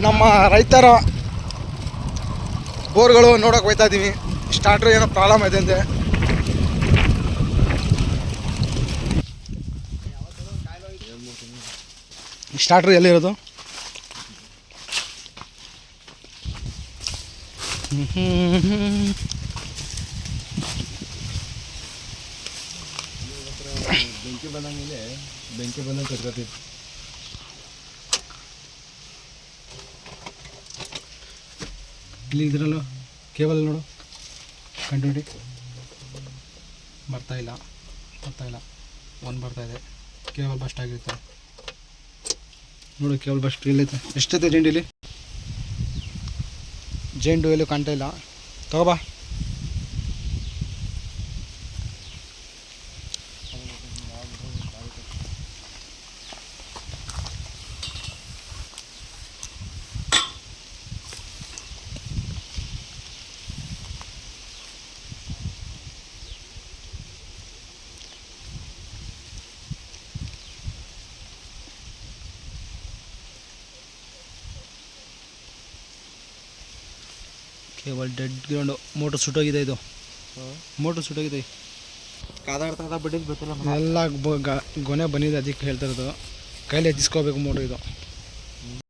ನಮ್ಮ ರೈತರ ಬೋರ್ಗಳು ನೋಡೋಕೆ ಹೋಗ್ತಾ ಇದ್ದೀವಿ. ಸ್ಟಾರ್ಟ್ರ್ ಏನೋ ಪ್ರಾಬ್ಲಮ್ ಇದೆ ಅಂತೆ. ಸ್ಟಾರ್ಟ್ರ್ ಎಲ್ಲಿರೋದು? ಬೆಂಕಿ ಬಂದಂಗೆ ಕಟ್ಕೊತೀವಿ. ಇಲ್ಲಿ ಇದ್ರಲ್ಲೂ ಕೇಬಲ್ ನೋಡು, ಕಂಟಿನ್ಯೂಟಿ ಬರ್ತಾಯಿಲ್ಲ. ಒಂದು ಬರ್ತಾಯಿದೆ. ಕೇಬಲ್ ಬಸ್ಟ್ ಆಗಿರುತ್ತೆ ನೋಡು. ಕೇಬಲ್ ಬಸ್ಟ್ ಇಲ್ಲೈತೆ. ಎಷ್ಟೈತೆ ಜೆಂಡಿಲಿ? ಜೆಂಡು ಎಲ್ಲೂ ಕಾಣ್ತಾ ಇಲ್ಲ. ತಗೋಬಾ. ಕೇವಲ ಡೆಡ್ ಗ್ರೌಂಡು. ಮೋಟ್ರ್ ಸುಟ್ಟೋಗಿದೆ. ಇದು ಮೋಟ್ರ್ ಸುಟ್ಟೋಗಿದೆ. ಕಾದಾಡ್ತಾ ಬಿಟ್ಟಿದ್ದು ಗೊತ್ತಿಲ್ಲ. ಎಲ್ಲ ಗೊನೆ ಬಂದಿದೆ, ಅದಕ್ಕೆ ಹೇಳ್ತಾ ಇರೋದು. ಕೈಲಿ ಎತ್ತಿಸ್ಕೋಬೇಕು ಮೋಟ್ರ್ ಇದು.